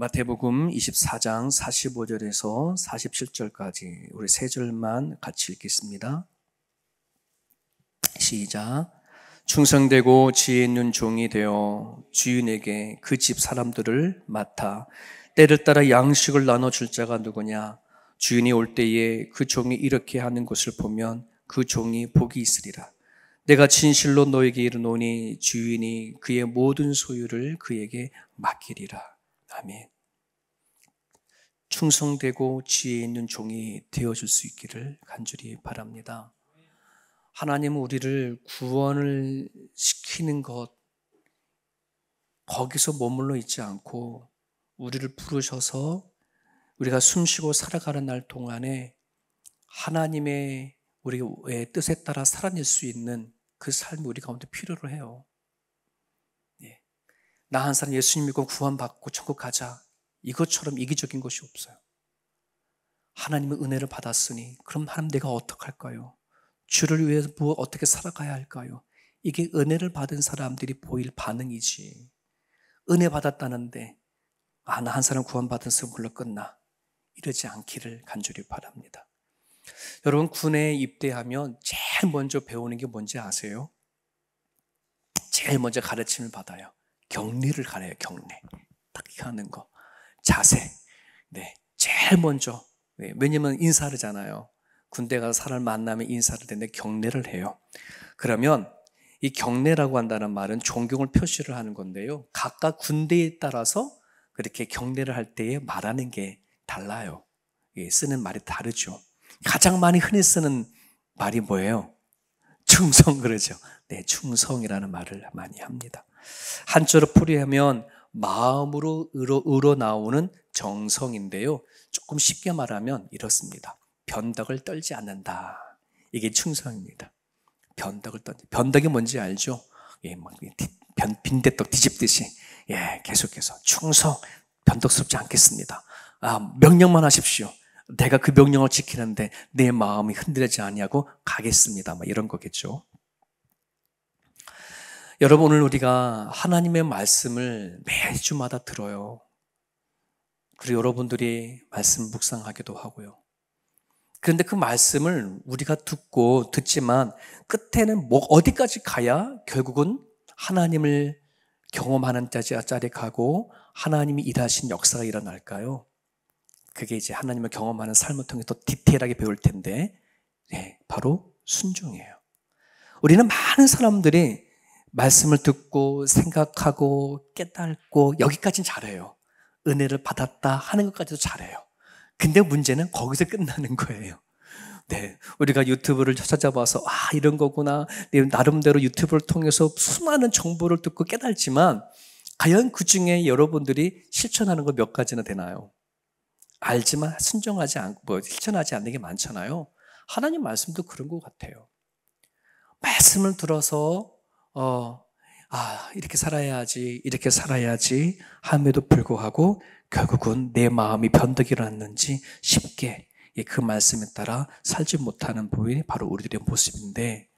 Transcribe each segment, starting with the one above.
마태복음 24장 45절에서 47절까지 우리 세 절만 같이 읽겠습니다. 시작. 충성되고 지혜 있는 종이 되어 주인에게 그 집 사람들을 맡아 때를 따라 양식을 나눠줄 자가 누구냐? 주인이 올 때에 그 종이 이렇게 하는 것을 보면 그 종이 복이 있으리라. 내가 진실로 너에게 이르노니 주인이 그의 모든 소유를 그에게 맡기리라. 아멘. 충성되고 지혜 있는 종이 되어줄 수 있기를 간절히 바랍니다. 하나님은 우리를 구원을 시키는 것, 거기서 머물러 있지 않고 우리를 부르셔서 우리가 숨쉬고 살아가는 날 동안에 하나님의 우리의 뜻에 따라 살아낼 수 있는 그 삶이 우리 가운데 필요로 해요. 나 한 사람 예수님 믿고 구원받고 천국 가자. 이것처럼 이기적인 것이 없어요. 하나님의 은혜를 받았으니 그럼 하나님 내가 어떡할까요? 주를 위해서 어떻게 살아가야 할까요? 이게 은혜를 받은 사람들이 보일 반응이지. 은혜 받았다는데 나 한 사람 구원받았으면 그걸로 끝나. 이러지 않기를 간절히 바랍니다. 여러분 군에 입대하면 제일 먼저 배우는 게 뭔지 아세요? 제일 먼저 가르침을 받아요. 격리를 가려요. 격리. 딱 하는 거. 자세. 네, 제일 먼저. 네, 왜냐면 인사를 하잖아요. 군대 가서 사람을 만나면 인사를 하는데 격례를 해요. 그러면 이 격례라고 한다는 말은 존경을 표시를 하는 건데요. 각각 군대에 따라서 그렇게 격례를 할 때에 말하는 게 달라요. 쓰는 말이 다르죠. 가장 많이 흔히 쓰는 말이 뭐예요? 충성 그러죠. 네, 충성이라는 말을 많이 합니다. 한자로 풀이하면 마음으로 우러나오는 정성인데요. 조금 쉽게 말하면 이렇습니다. 변덕을 떨지 않는다. 이게 충성입니다. 변덕을 떨지. 변덕이 뭔지 알죠? 빈대떡 뒤집듯이 계속해서 충성, 변덕스럽지 않겠습니다. 명령만 하십시오. 내가 그 명령을 지키는데 내 마음이 흔들리지 아니하고 가겠습니다. 이런 거겠죠. 여러분 오늘 우리가 하나님의 말씀을 매주마다 들어요. 그리고 여러분들이 말씀 묵상하기도 하고요. 그런데 그 말씀을 우리가 듣지만 끝에는 어디까지 가야 결국은 하나님을 경험하는 자리에 가고 하나님이 일하신 역사가 일어날까요? 그게 이제 하나님을 경험하는 삶을 통해 더 디테일하게 배울 텐데 바로 순종이에요. 우리는 많은 사람들이 말씀을 듣고 생각하고 깨닫고 여기까지는 잘해요. 은혜를 받았다 하는 것까지도 잘해요. 근데 문제는 거기서 끝나는 거예요. 네, 우리가 유튜브를 찾아봐서 이런 거구나. 나름대로 유튜브를 통해서 수많은 정보를 듣고 깨달지만 과연 그 중에 여러분들이 실천하는 거 몇 가지나 되나요? 알지만 순종하지 않고 실천하지 않는 게 많잖아요. 하나님 말씀도 그런 것 같아요. 말씀을 들어서 이렇게 살아야지, 이렇게 살아야지 함에도 불구하고 결국은 내 마음이 변덕이 일어났는지 쉽게 그 말씀에 따라 살지 못하는 부분이 바로 우리들의 모습인데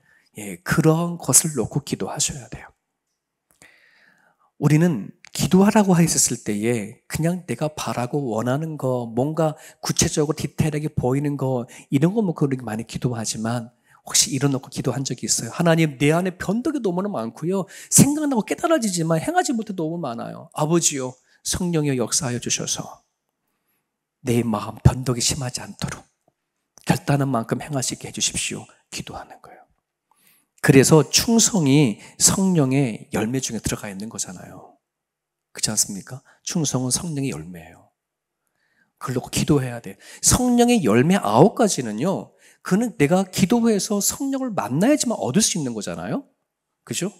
그런 것을 놓고 기도하셔야 돼요. 우리는 기도하라고 했을 때에 그냥 내가 바라고 원하는 거, 뭔가 구체적으로 디테일하게 보이는 거 이런 거 그렇게 많이 기도하지만 혹시 이뤄놓고 기도한 적이 있어요? 하나님 내 안에 변덕이 너무나 많고요. 생각나고 깨달아지지만 행하지 못해 너무 많아요. 아버지요 성령의 역사하여 주셔서 내 마음 변덕이 심하지 않도록 결단한 만큼 행하시게 해주십시오. 기도하는 거예요. 그래서 충성이 성령의 열매 중에 들어가 있는 거잖아요. 그렇지 않습니까? 충성은 성령의 열매예요. 그걸 놓고 기도해야 돼요. 성령의 열매 9가지는요. 그는 내가 기도해서 성령을 만나야지만 얻을 수 있는 거잖아요. 그죠?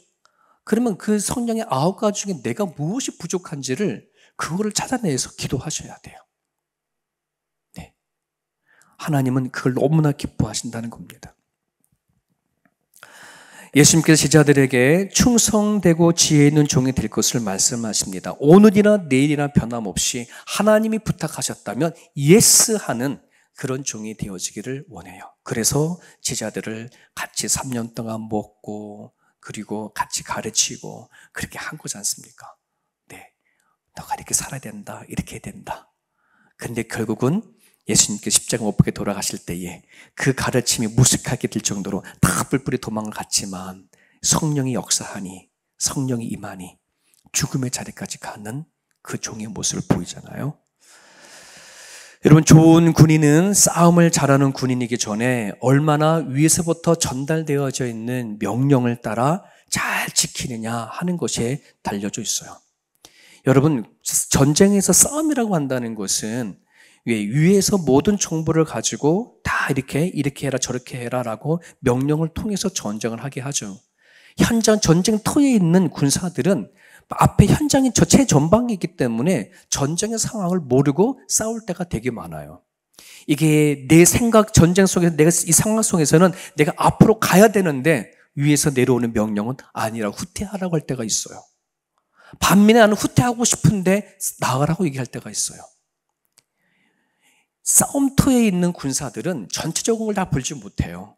그러면 그 성령의 9가지 중에 내가 무엇이 부족한지를 그거를 찾아내서 기도하셔야 돼요. 네. 하나님은 그걸 너무나 기뻐하신다는 겁니다. 예수님께서 제자들에게 충성되고 지혜 있는 종이 될 것을 말씀하십니다. 오늘이나 내일이나 변함없이 하나님이 부탁하셨다면 예스 하는 그런 종이 되어지기를 원해요. 그래서 제자들을 같이 3년 동안 먹고 그리고 같이 가르치고 그렇게 한 거지 않습니까? 네. 너가 이렇게 살아야 된다, 이렇게 해야 된다. 근데 결국은 예수님께 십자가 못 박혀 돌아가실 때에 그 가르침이 무식하게 될 정도로 다 뿔뿔이 도망을 갔지만 성령이 역사하니, 성령이 임하니 죽음의 자리까지 가는 그 종의 모습을 보이잖아요. 여러분, 좋은 군인은 싸움을 잘하는 군인이기 전에 얼마나 위에서부터 전달되어져 있는 명령을 따라 잘 지키느냐 하는 것에 달려져 있어요. 여러분, 전쟁에서 싸움이라고 한다는 것은 위에서 모든 정보를 가지고 다 이렇게 해라 저렇게 해라라고 명령을 통해서 전쟁을 하게 하죠. 현장 전쟁터에 있는 군사들은 앞에 현장이 최전방이기 때문에 전쟁의 상황을 모르고 싸울 때가 되게 많아요. 이게 내 생각 전쟁 속에서 내가 이 상황 속에서는 내가 앞으로 가야 되는데 위에서 내려오는 명령은 아니라 후퇴하라고 할 때가 있어요. 반면에 나는 후퇴하고 싶은데 나가라고 얘기할 때가 있어요. 싸움터에 있는 군사들은 전체적인 걸 다 보지 못해요.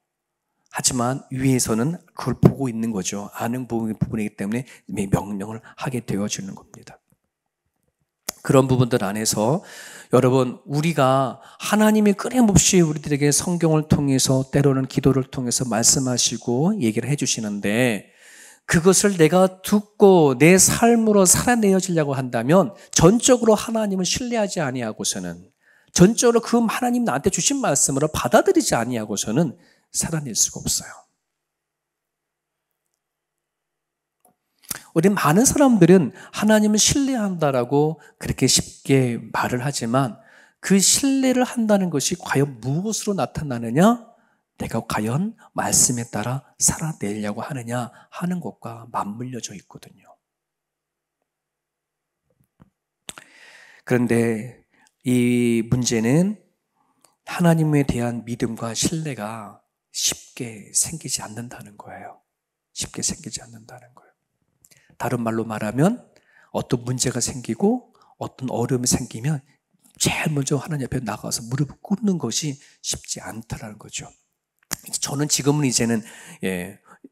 하지만 위에서는 그걸 보고 있는 거죠. 아는 부분이기 때문에 명령을 하게 되어지는 겁니다. 그런 부분들 안에서 여러분, 우리가 하나님이 끊임없이 우리들에게 성경을 통해서 때로는 기도를 통해서 말씀하시고 얘기를 해주시는데 그것을 내가 듣고 내 삶으로 살아내어지려고 한다면 전적으로 하나님을 신뢰하지 아니하고서는, 전적으로 그 하나님 나한테 주신 말씀으로 받아들이지 아니하고서는 살아낼 수가 없어요. 우리 많은 사람들은 하나님을 신뢰한다라고 그렇게 쉽게 말을 하지만 그 신뢰를 한다는 것이 과연 무엇으로 나타나느냐? 내가 과연 말씀에 따라 살아내려고 하느냐 하는 것과 맞물려져 있거든요. 그런데 이 문제는 하나님에 대한 믿음과 신뢰가 쉽게 생기지 않는다는 거예요. 쉽게 생기지 않는다는 거예요. 다른 말로 말하면 어떤 문제가 생기고 어떤 어려움이 생기면 제일 먼저 하나님 앞에 나가서 무릎을 꿇는 것이 쉽지 않다라는 거죠. 저는 지금은 이제는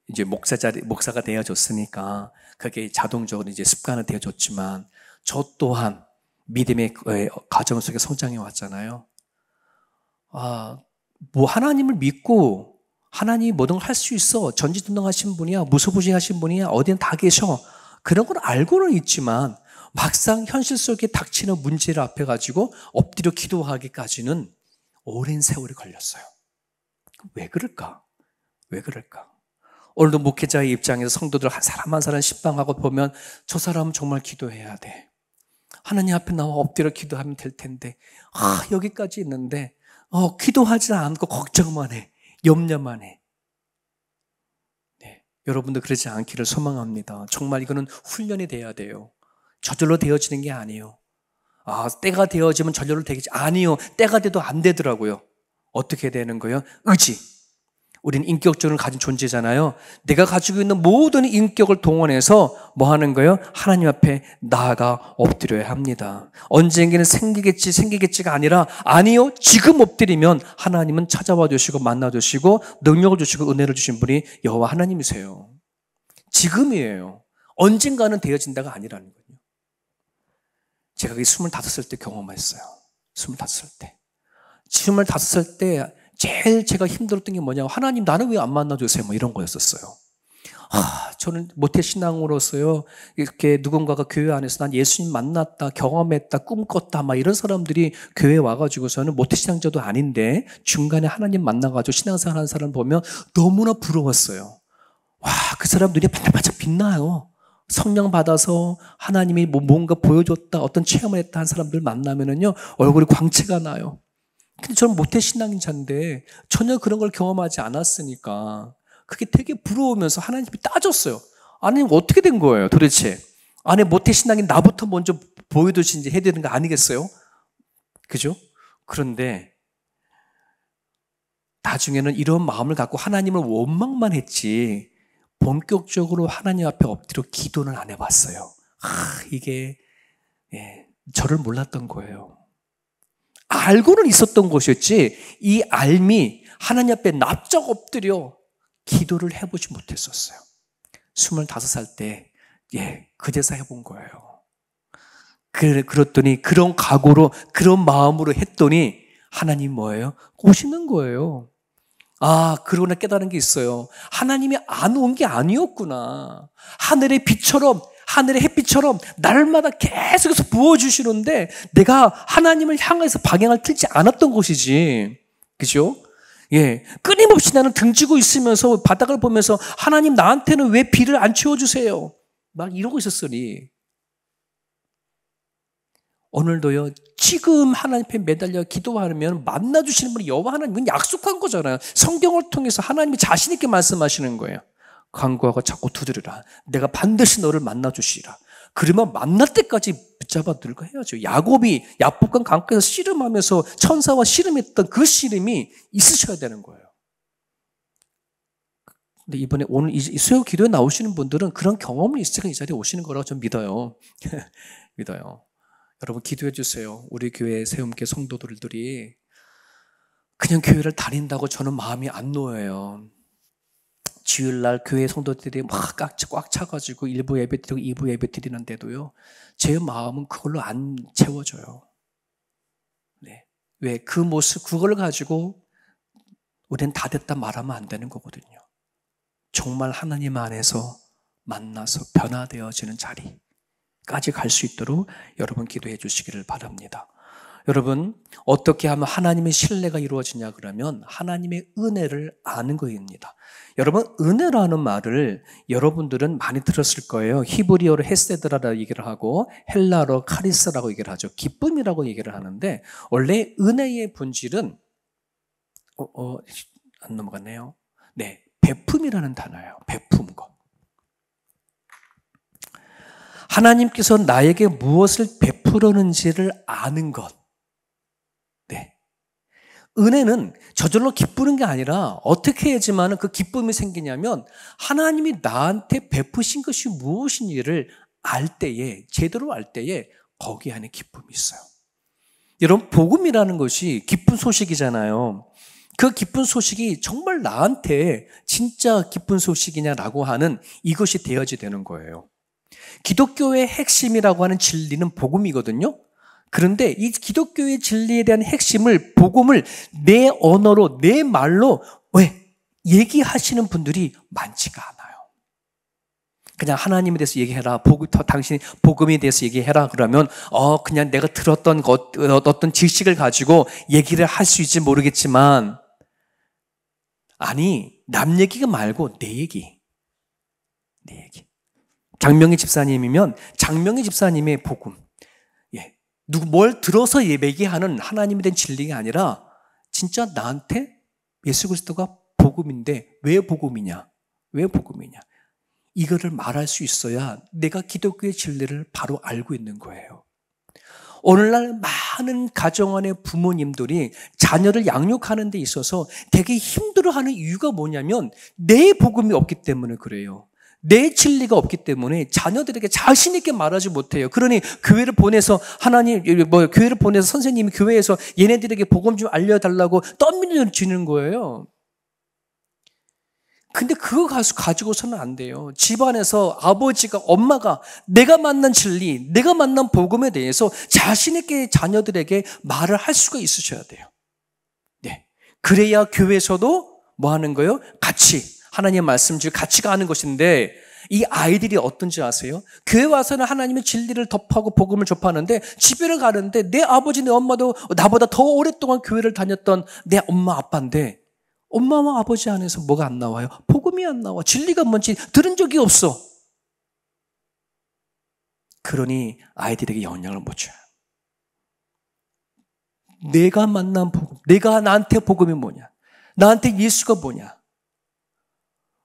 이제 목사가 되어졌으니까 그게 자동적으로 이제 습관이 되어졌지만 저 또한 믿음의 과정 속에 성장해 왔잖아요. 뭐 하나님을 믿고 하나님이 뭐든 할 수 있어. 전지전능하신 분이야. 무소부지하신 분이야. 어디는 다 계셔. 그런 걸 알고는 있지만 막상 현실 속에 닥치는 문제를 앞에 가지고 엎드려 기도하기까지는 오랜 세월이 걸렸어요. 왜 그럴까? 왜 그럴까? 오늘도 목회자의 입장에서 성도들 한 사람 한 사람 신방하고 보면 저 사람은 정말 기도해야 돼. 하나님 앞에 나와 엎드려 기도하면 될 텐데 여기까지 있는데 기도하지 않고 걱정만 해. 염려만 해. 네, 여러분도 그러지 않기를 소망합니다. 정말 이거는 훈련이 돼야 돼요. 저절로 되어지는 게 아니에요. 때가 되어지면 저절로 되겠지. 아니요. 때가 돼도 안 되더라고요. 어떻게 되는 거예요? 의지. 우리는 인격적으로 가진 존재잖아요. 내가 가지고 있는 모든 인격을 동원해서 뭐 하는 거예요? 하나님 앞에 나아가 엎드려야 합니다. 언젠가는 생기겠지가 아니라 아니요. 지금 엎드리면 하나님은 찾아와 주시고 만나 주시고 능력을 주시고 은혜를 주신 분이 여호와 하나님이세요. 지금이에요. 언젠가는 되어진다가 아니라는 거예요. 제가 그게 25살 때 경험했어요. 25살 때. 25살 때 제일 제가 힘들었던 게 뭐냐면 하나님 나는 왜 안 만나주세요? 뭐 이런 거였었어요. 저는 모태신앙으로서요 이렇게 누군가가 교회 안에서 난 예수님 만났다 경험했다 꿈꿨다 막 이런 사람들이 교회에 와가지고서는 모태신앙자도 아닌데 중간에 하나님 만나가지고 신앙생활 하는 사람 보면 너무나 부러웠어요. 그 사람 눈이 반짝반짝 빛나요. 성령 받아서 하나님이 뭔가 보여줬다 어떤 체험을 했다 한 사람들 만나면은요 얼굴이 광채가 나요. 근데 저는 모태신앙자인데 전혀 그런 걸 경험하지 않았으니까 그게 되게 부러우면서 하나님이 따졌어요. 하나님 어떻게 된 거예요 도대체? 아니 모태신앙인 나부터 먼저 보여주신지 해야 되는 거 아니겠어요? 그죠? 그런데 나중에는 이런 마음을 갖고 하나님을 원망만 했지 본격적으로 하나님 앞에 엎드려 기도는 안 해봤어요. 이게 저를 몰랐던 거예요. 알고는 있었던 것이었지 이 알미 하나님 앞에 납작 엎드려 기도를 해보지 못했었어요. 25살 때 그제서 해본 거예요. 그랬더니 그런 각오로, 그런 마음으로 했더니 하나님 뭐예요? 오시는 거예요. 아, 그러나 깨달은 게 있어요. 하나님이 안 온 게 아니었구나. 하늘의 빛처럼, 하늘의 햇빛처럼 날마다 계속해서 부어주시는데 내가 하나님을 향해서 방향을 틀지 않았던 것이지. 그죠? 예. 끊임없이 나는 등지고 있으면서 바닥을 보면서 하나님 나한테는 왜 비를 안 채워주세요? 막 이러고 있었으니. 오늘도요, 지금 하나님 앞에 매달려 기도하면 만나주시는 분이 여호와 하나님은 약속한 거잖아요. 성경을 통해서 하나님이 자신 있게 말씀하시는 거예요. 간구하고 자꾸 두드리라. 내가 반드시 너를 만나주시리라. 그러면 만날 때까지 붙잡아 들고 해야죠. 야곱이 야복강 강가에서 씨름하면서 천사와 씨름했던 그 씨름이 있으셔야 되는 거예요. 근데 이번에 오늘 이 수요 기도에 나오시는 분들은 그런 경험이 있으니까 이 자리에 오시는 거라고 좀 믿어요. 믿어요. 여러분 기도해 주세요. 우리 교회 세움계 성도들이 그냥 교회를 다닌다고 저는 마음이 안 놓여요. 주일날 교회 성도들이 막 꽉 차가지고 1부 예배 드리고 2부 예배 드리는데도요, 제 마음은 그걸로 안 채워져요. 네. 왜? 그 모습, 그걸 가지고 우리는 다 됐다 말하면 안 되는 거거든요. 정말 하나님 안에서 만나서 변화되어지는 자리까지 갈 수 있도록 여러분 기도해 주시기를 바랍니다. 여러분, 어떻게 하면 하나님의 신뢰가 이루어지냐 그러면 하나님의 은혜를 아는 것입니다. 여러분, 은혜라는 말을 여러분들은 많이 들었을 거예요. 히브리어로 헤세드라고 얘기를 하고 헬라어로 카리스라고 얘기를 하죠. 기쁨이라고 얘기를 하는데 원래 은혜의 본질은 안 넘어갔네요. 네, 베품이라는 단어예요. 베품 것. 하나님께서 나에게 무엇을 베풀었는지를 아는 것. 네. 은혜는 저절로 기쁘는 게 아니라 어떻게 해야지만 그 기쁨이 생기냐면 하나님이 나한테 베푸신 것이 무엇인지를 알 때에, 제대로 알 때에 거기 안에 기쁨이 있어요. 여러분, 복음이라는 것이 기쁜 소식이잖아요. 그 기쁜 소식이 정말 나한테 진짜 기쁜 소식이냐라고 하는 이것이 되어야 되는 거예요. 기독교의 핵심이라고 하는 진리는 복음이거든요. 그런데 이 기독교의 진리에 대한 핵심을, 복음을 내 언어로, 내 말로 왜 얘기하시는 분들이 많지가 않아요. 그냥 하나님에 대해서 얘기해라. 당신이 복음에 대해서 얘기해라. 그러면 그냥 내가 들었던 어떤 지식을 가지고 얘기를 할 수 있을지 모르겠지만, 아니, 남 얘기가 말고 내 얘기. 내 얘기. 장명희 집사님이면 장명희 집사님의 복음. 뭘 들어서 얘기하는 하나님에 대한 진리가 아니라 진짜 나한테 예수 그리스도가 복음인데 왜 복음이냐? 왜 복음이냐? 이거를 말할 수 있어야 내가 기독교의 진리를 바로 알고 있는 거예요. 오늘날 많은 가정 안의 부모님들이 자녀를 양육하는 데 있어서 되게 힘들어하는 이유가 뭐냐면 내 복음이 없기 때문에 그래요. 내 진리가 없기 때문에 자녀들에게 자신 있게 말하지 못해요. 그러니 교회를 보내서 교회를 보내서 선생님이 교회에서 얘네들에게 복음 좀 알려달라고 떠밀어주는 거예요. 근데 그거 가지고서는 안 돼요. 집안에서 아버지가, 엄마가 내가 만난 진리, 내가 만난 복음에 대해서 자신 있게 자녀들에게 말을 할 수가 있으셔야 돼요. 네. 그래야 교회에서도 뭐 하는 거예요? 같이 하나님의 말씀 중에 같이 가는 것인데, 이 아이들이 어떤지 아세요? 교회 와서는 하나님의 진리를 접하고 복음을 접하는데 집에를 가는데 내 아버지, 내 엄마도 나보다 더 오랫동안 교회를 다녔던 내 엄마, 아빠인데 엄마와 아버지 안에서 뭐가 안 나와요? 복음이 안 나와. 진리가 뭔지 들은 적이 없어. 그러니 아이들에게 영향을 못 줘요. 내가 만난 복음, 내가 나한테 복음이 뭐냐? 나한테 예수가 뭐냐?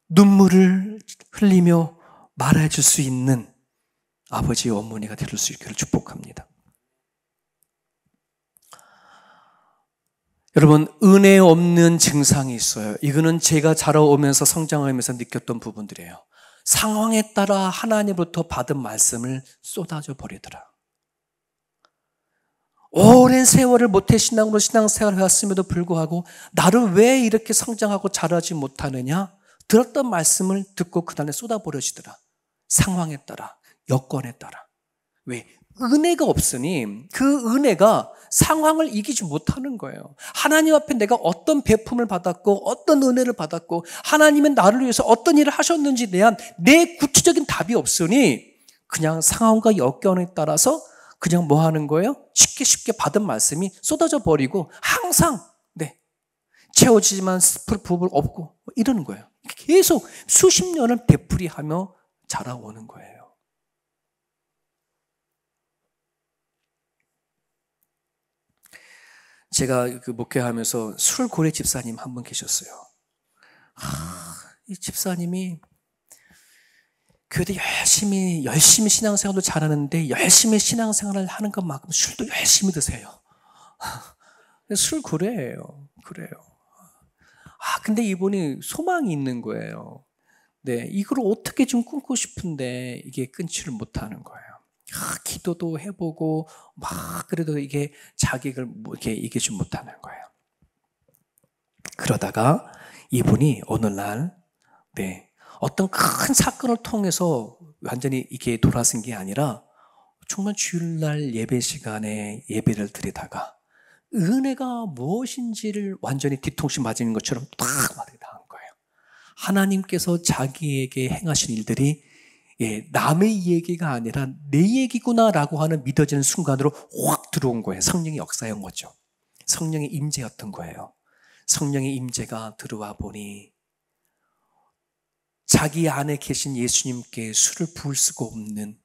눈물을 흘리며 말해줄 수 있는 아버지, 어머니가 될 수 있기를 축복합니다. 여러분, 은혜 없는 증상이 있어요. 이거는 제가 자라오면서 성장하면서 느꼈던 부분들이에요. 상황에 따라 하나님으로부터 받은 말씀을 쏟아져 버리더라. 오랜 세월을 모태신앙으로 신앙생활을 해왔음에도 불구하고 나를 왜 이렇게 성장하고 자라지 못하느냐? 들었던 말씀을 듣고 그다음에 쏟아버려지더라. 상황에 따라, 여건에 따라. 왜? 은혜가 없으니 그 은혜가 상황을 이기지 못하는 거예요. 하나님 앞에 내가 어떤 베품을 받았고 어떤 은혜를 받았고 하나님은 나를 위해서 어떤 일을 하셨는지에 대한 내 구체적인 답이 없으니 그냥 상황과 여건에 따라서 그냥 뭐 하는 거예요? 쉽게 받은 말씀이 쏟아져 버리고 항상 채워지지만 부분 없고 이러는 거예요. 계속 수십 년을 되풀이하며 자라오는 거예요. 제가 그 목회하면서 술고래 집사님 한 분 계셨어요. 이 집사님이 교회도 열심히 신앙생활도 잘하는데 열심히 신앙생활을 하는 것만큼 술도 열심히 드세요. 술고래예요. 그래요. 근데 이분이 소망이 있는 거예요. 네, 이걸 어떻게 좀 끊고 싶은데 이게 끊지를 못하는 거예요. 기도도 해보고 막 그래도 이게 자기를 이렇게 이기지 못하는 거예요. 그러다가 이분이 어느 날 어떤 큰 사건을 통해서 완전히 이게 돌아선 게 아니라 정말 주일날 예배 시간에 예배를 드리다가 은혜가 무엇인지를 완전히 뒤통수 맞은 것처럼 딱 맞게 당한 거예요. 하나님께서 자기에게 행하신 일들이 남의 얘기가 아니라 내 얘기구나라고 하는 믿어지는 순간으로 확 들어온 거예요. 성령의 역사인 거죠. 성령의 임재였던 거예요. 성령의 임재가 들어와 보니 자기 안에 계신 예수님께 술을 부을 수가 없는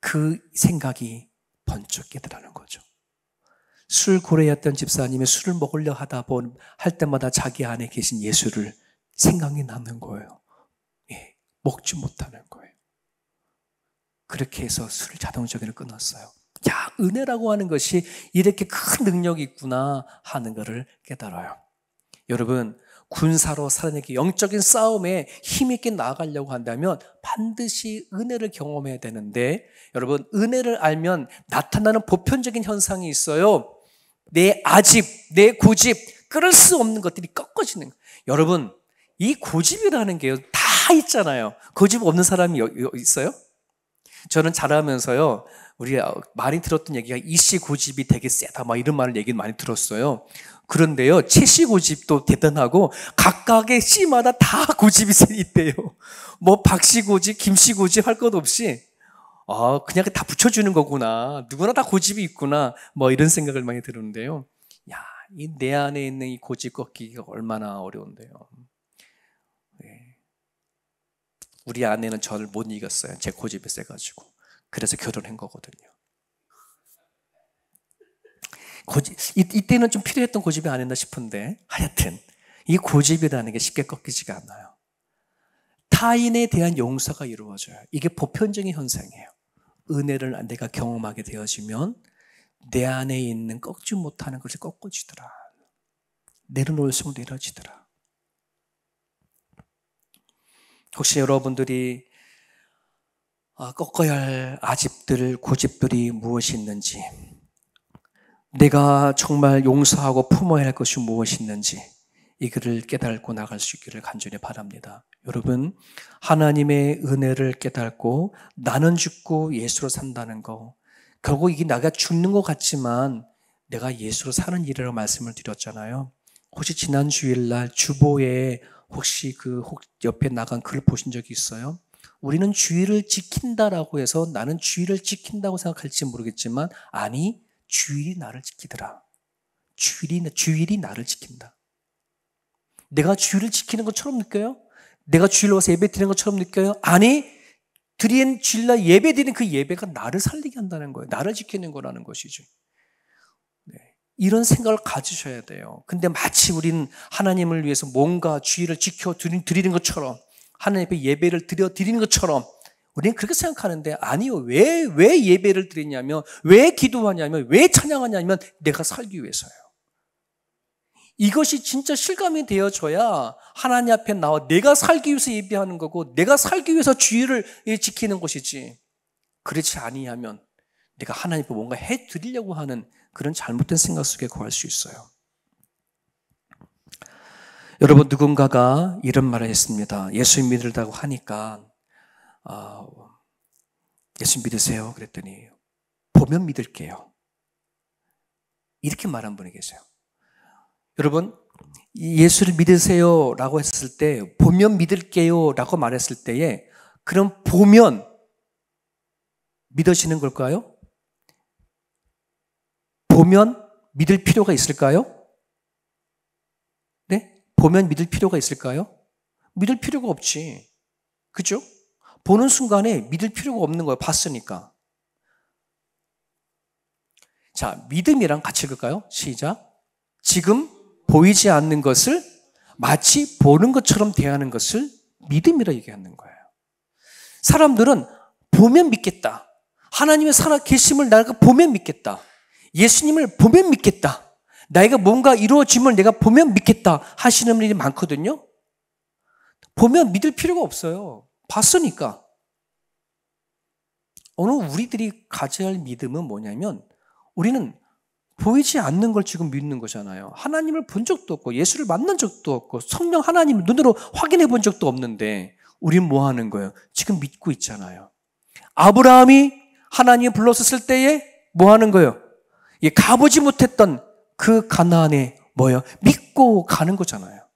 그 생각이 번쩍 깨달아는 거죠. 술 고래였던 집사님이 술을 먹으려 할 때마다 자기 안에 계신 예수를 생각이 나는 거예요. 먹지 못하는 거예요. 그렇게 해서 술을 자동적으로 끊었어요. 은혜라고 하는 것이 이렇게 큰 능력이 있구나 하는 것을 깨달아요. 여러분, 군사로 살아내기 영적인 싸움에 힘있게 나아가려고 한다면 반드시 은혜를 경험해야 되는데, 여러분, 은혜를 알면 나타나는 보편적인 현상이 있어요. 내 아집, 내 고집, 끊을 수 없는 것들이 꺾어지는 거예요. 여러분, 이 고집이라는 게요, 다 있잖아요. 고집 없는 사람이 있어요? 저는 자라면서요, 우리가 많이 들었던 얘기가 이씨 고집이 되게 세다, 막 이런 말을 얘기 많이 들었어요. 그런데요, 최씨 고집도 대단하고 각각의 씨마다 다 고집이 있대요. 뭐 박씨 고집, 김씨 고집 할 것 없이 그냥 다 붙여주는 거구나. 누구나 다 고집이 있구나. 뭐 이런 생각을 많이 들었는데요. 이 내 안에 있는 이 고집 꺾기가 얼마나 어려운데요. 우리 아내는 저를 못 이겼어요. 제 고집이 세가지고. 그래서 결혼한 거거든요. 이때는 좀 필요했던 고집이 아니었나 싶은데, 하여튼 이 고집이라는 게 쉽게 꺾이지가 않아요. 타인에 대한 용서가 이루어져요. 이게 보편적인 현상이에요. 은혜를 내가 경험하게 되어지면 내 안에 있는 꺾지 못하는 것이 꺾어지더라. 내려놓을 수 내려지더라. 혹시 여러분들이 꺾어야 할 아집들, 고집들이 무엇이 있는지, 내가 정말 용서하고 품어야 할 것이 무엇이 있는지 이거를 깨닫고 나갈 수 있기를 간절히 바랍니다. 여러분, 하나님의 은혜를 깨닫고 나는 죽고 예수로 산다는 거, 결국 이게 내가 죽는 것 같지만 내가 예수로 사는 일이라고 말씀을 드렸잖아요. 혹시 지난 주일날 주보에 혹시 옆에 나간 글을 보신 적이 있어요? 우리는 주일을 지킨다라고 해서 나는 주일을 지킨다고 생각할지 모르겠지만, 아니, 주일이 나를 지키더라. 주일이 나를 지킨다. 내가 주일을 지키는 것처럼 느껴요? 내가 주일로 와서 예배 드리는 것처럼 느껴요? 아니, 드린 주일날 예배 드리는 그 예배가 나를 살리게 한다는 거예요. 나를 지키는 거라는 것이죠. 이런 생각을 가지셔야 돼요. 근데 마치 우리는 하나님을 위해서 뭔가 주일을 지켜 드리는 것처럼, 하나님 앞에 예배를 드리는 것처럼 우리는 그렇게 생각하는데, 아니요. 왜 예배를 드리냐면, 왜 기도하냐면, 왜 찬양하냐면 내가 살기 위해서요. 이것이 진짜 실감이 되어져야 하나님 앞에 나와 내가 살기 위해서 예배하는 거고, 내가 살기 위해서 주일을 지키는 것이지, 그렇지 아니하면 내가 하나님 앞에 뭔가 해드리려고 하는 그런 잘못된 생각 속에 거할 수 있어요. 여러분, 누군가가 이런 말을 했습니다. 예수 믿으려고 하니까 예수 믿으세요? 그랬더니 보면 믿을게요. 이렇게 말한 분이 계세요. 여러분, 예수를 믿으세요 라고 했을 때, 보면 믿을게요 라고 말했을 때에, 그럼 보면 믿으시는 걸까요? 보면 믿을 필요가 있을까요? 네? 보면 믿을 필요가 있을까요? 믿을 필요가 없지. 그죠? 보는 순간에 믿을 필요가 없는 거예요. 봤으니까. 자, 믿음이랑 같이 읽을까요? 시작. 지금 보이지 않는 것을 마치 보는 것처럼 대하는 것을 믿음이라 얘기하는 거예요. 사람들은 보면 믿겠다. 하나님의 살아계심을 내가 보면 믿겠다. 예수님을 보면 믿겠다. 나이가 뭔가 이루어짐을 내가 보면 믿겠다 하시는 분들이 많거든요. 보면 믿을 필요가 없어요. 봤으니까. 오늘 우리들이 가져야 할 믿음은 뭐냐면 우리는 보이지 않는 걸 지금 믿는 거잖아요. 하나님을 본 적도 없고 예수를 만난 적도 없고 성령 하나님을 눈으로 확인해 본 적도 없는데 우린 뭐 하는 거예요? 지금 믿고 있잖아요. 아브라함이 하나님이 불렀었을 때에 뭐 하는 거예요? 가보지 못했던 그 가나안에 뭐예요? 믿고 가는 거잖아요.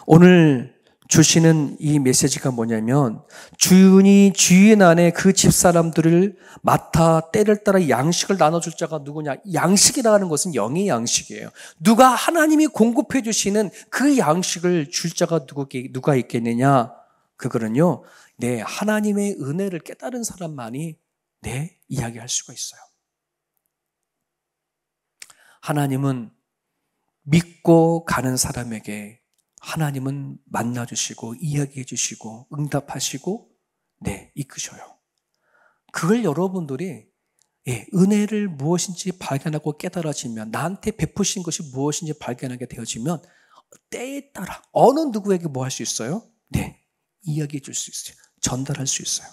오늘 주시는 이 메시지가 뭐냐면 주인이 주인 안에 그 집사람들을 맡아 때를 따라 양식을 나눠줄 자가 누구냐? 양식이라는 것은 영의 양식이에요. 누가 하나님이 공급해 주시는 그 양식을 줄 자가 누가 있겠느냐? 그거는요. 하나님의 은혜를 깨달은 사람만이 이야기할 수가 있어요. 하나님은 믿고 가는 사람에게 하나님은 만나주시고 이야기해 주시고 응답하시고 이끄셔요. 그걸 여러분들이 은혜를 무엇인지 발견하고 깨달아지면 나한테 베푸신 것이 무엇인지 발견하게 되어지면 때에 따라 어느 누구에게 뭐 할 수 있어요? 이야기해 줄 수 있어요. 전달할 수 있어요.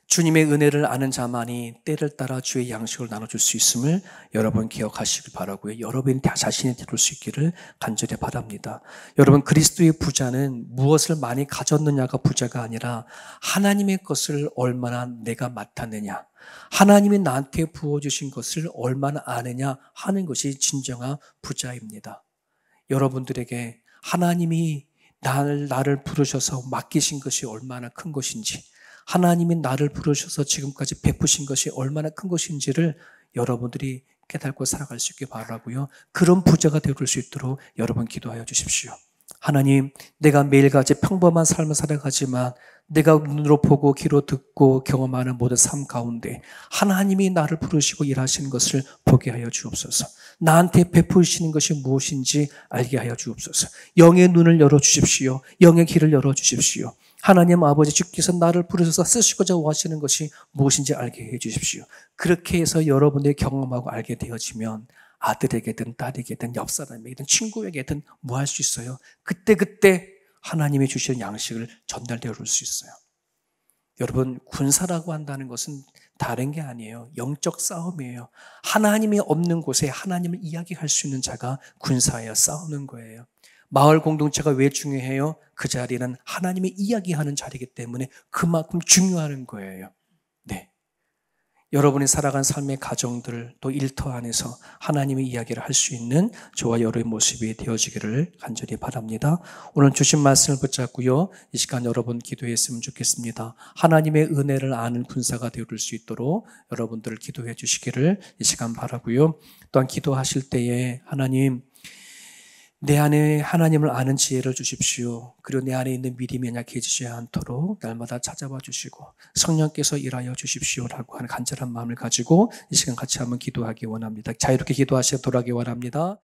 주님의 은혜를 아는 자만이 때를 따라 주의 양식을 나눠줄 수 있음을 여러분 기억하시길 바라고요. 여러분이 자신이 들을 수 있기를 간절히 바랍니다. 여러분 그리스도의 부자는 무엇을 많이 가졌느냐가 부자가 아니라 하나님의 것을 얼마나 내가 맡았느냐, 하나님이 나한테 부어주신 것을 얼마나 아느냐 하는 것이 진정한 부자입니다. 여러분들에게 하나님이 나를 부르셔서 맡기신 것이 얼마나 큰 것인지, 하나님이 나를 부르셔서 지금까지 베푸신 것이 얼마나 큰 것인지를 여러분들이 깨닫고 살아갈 수 있게 바라고요. 그런 부자가 되어줄 수 있도록 여러분 기도하여 주십시오. 하나님, 내가 매일같이 평범한 삶을 살아가지만 내가 눈으로 보고 귀로 듣고 경험하는 모든 삶 가운데 하나님이 나를 부르시고 일하시는 것을 보게 하여 주옵소서. 나한테 베푸시는 것이 무엇인지 알게 하여 주옵소서. 영의 눈을 열어주십시오. 영의 길을 열어주십시오. 하나님 아버지 주께서 나를 부르셔서 쓰시고자 하시는 것이 무엇인지 알게 해 주십시오. 그렇게 해서 여러분들이 경험하고 알게 되어지면 아들에게든 딸에게든 옆 사람에게든 친구에게든 뭐 할 수 있어요? 그때 하나님이 주시는 양식을 전달되어 줄 수 있어요. 여러분 군사라고 한다는 것은 다른 게 아니에요. 영적 싸움이에요. 하나님이 없는 곳에 하나님을 이야기할 수 있는 자가 군사예요. 싸우는 거예요. 마을 공동체가 왜 중요해요? 그 자리는 하나님의 이야기하는 자리이기 때문에 그만큼 중요한 거예요. 여러분이 살아간 삶의 가정들 또 일터 안에서 하나님의 이야기를 할 수 있는 저와 여러분의 모습이 되어지기를 간절히 바랍니다. 오늘 주신 말씀을 붙잡고요. 이 시간 여러분 기도했으면 좋겠습니다. 하나님의 은혜를 아는 군사가 되어줄 수 있도록 여러분들 기도해 주시기를 이 시간 바라고요. 또한 기도하실 때에 하나님, 내 안에 하나님을 아는 지혜를 주십시오. 그리고 내 안에 있는 믿음이 연약해지지 않도록 날마다 찾아와 주시고 성령께서 일하여 주십시오라고 하는 간절한 마음을 가지고 이 시간 같이 한번 기도하기 원합니다. 자유롭게 기도하시도록 하기 원합니다.